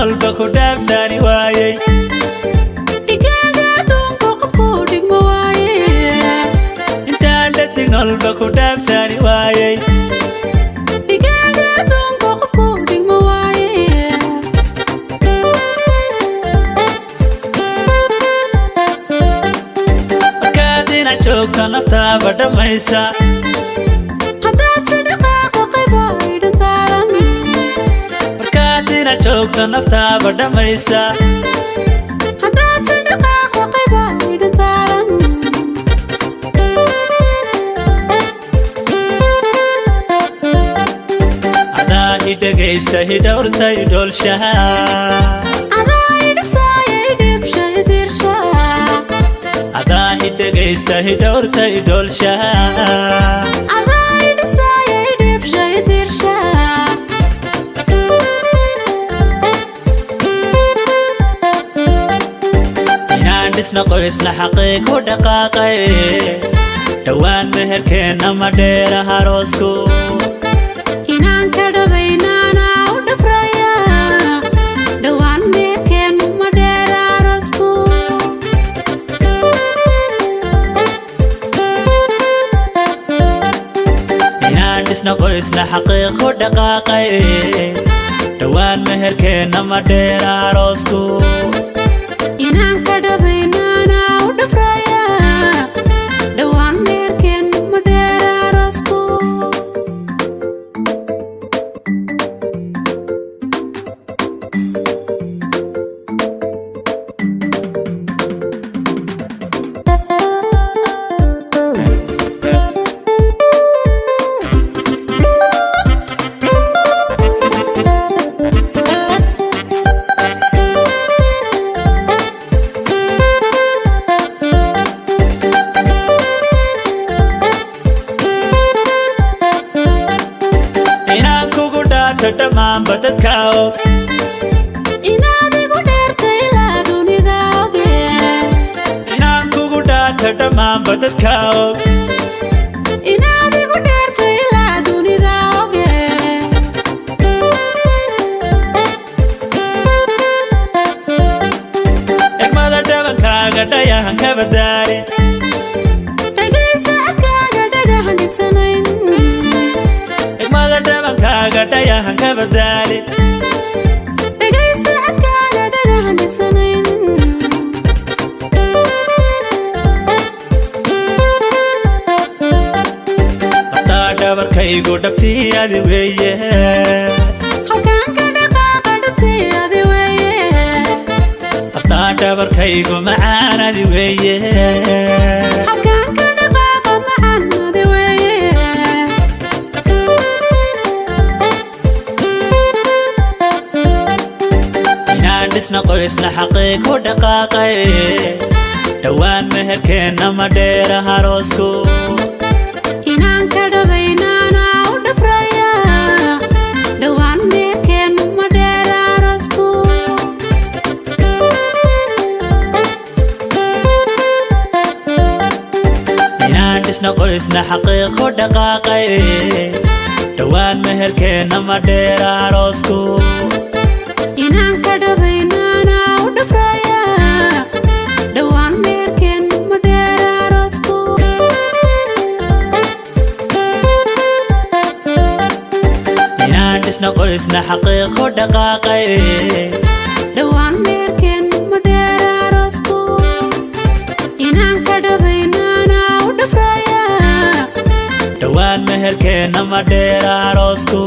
walba ku dhaafsani waayay digaaga adduunka qofku dhigma waaye intaan dhadig walba ku dhaafsani waayay digaaga adduunka qofku dhigma waaye markaad dhinac joogto naftaaba dhammaysa haddaad si dhaqaaqa qaybo idhantaadan markaad dhinac joogto naftaaba dhammaysa haddaad si dhaqaaqa qaybo idhantaadan adaa i dhegaysta i dhowrta i dhoolshaha adaa idhisaaya idhibsha idirsha adaa i dhegaysta i dhowrta i dhoolshaha adaa idhisaaya idhibsha idirsha inaan dhisna qoysna xaqiiq ku dhaqaaqay dhowaan meherkeenna ma dheera haroosku inaan ka dhabaynaana u dhafraya dhowaan meerkeennu ma dheera aroosku inaan dhisna qoysna xaqiiq ku dhaqaaqay dhowaan meherkeenna ma dheera haroosku inaan ka dhabaynaana u dhafraya dhowaan meerkeennu ma dheera aroosku inaan kugu dhaato dhammaanba dadka og inaad igu dheertay ilaa dunida oge inaan kugu dhaato dhammaanba dadka og inaad igu dheertay ilaa dunida oge egmada dhabankaaga dhayahan ka badaari dhagaysa codkaaga dhagahan dhibsanayn egmada dhabankaaga dhayahan ka badaari dhagaysa codkaaga dhagahan dhibsanayn aftaa dhabarkaygu dhabtii adi weeye halkaan ka dhaqaaqa dhabtii adi weeye aftaa dhabarkaygu macaan adi weeye halkaan ka dhaqaaqa macaan adi weeye inaan dhisna qoysna xaqiiq ku dhaqaaqay dhowaan meherkeenna ma dheera haroosku inaan ka dhabaynaana u dhafraya dhowaan meerkeennu ma dheera aroosku inaan dhisna qoysna xaqiiq ku dhaqaaqay dhowaan meherkeenna ma dheera haroosku inaan ka dhabaynaana u dhafraya dhowaan meerkeennu ma dheera aroosku inaan dhisna qoysna xaqiiq ku dhaqaaqay dhowaan meerkeennu ma dheera aroosku inaan ka dhabaynaana u dhafraya dhowaan meherkeenna ma dheera haroosku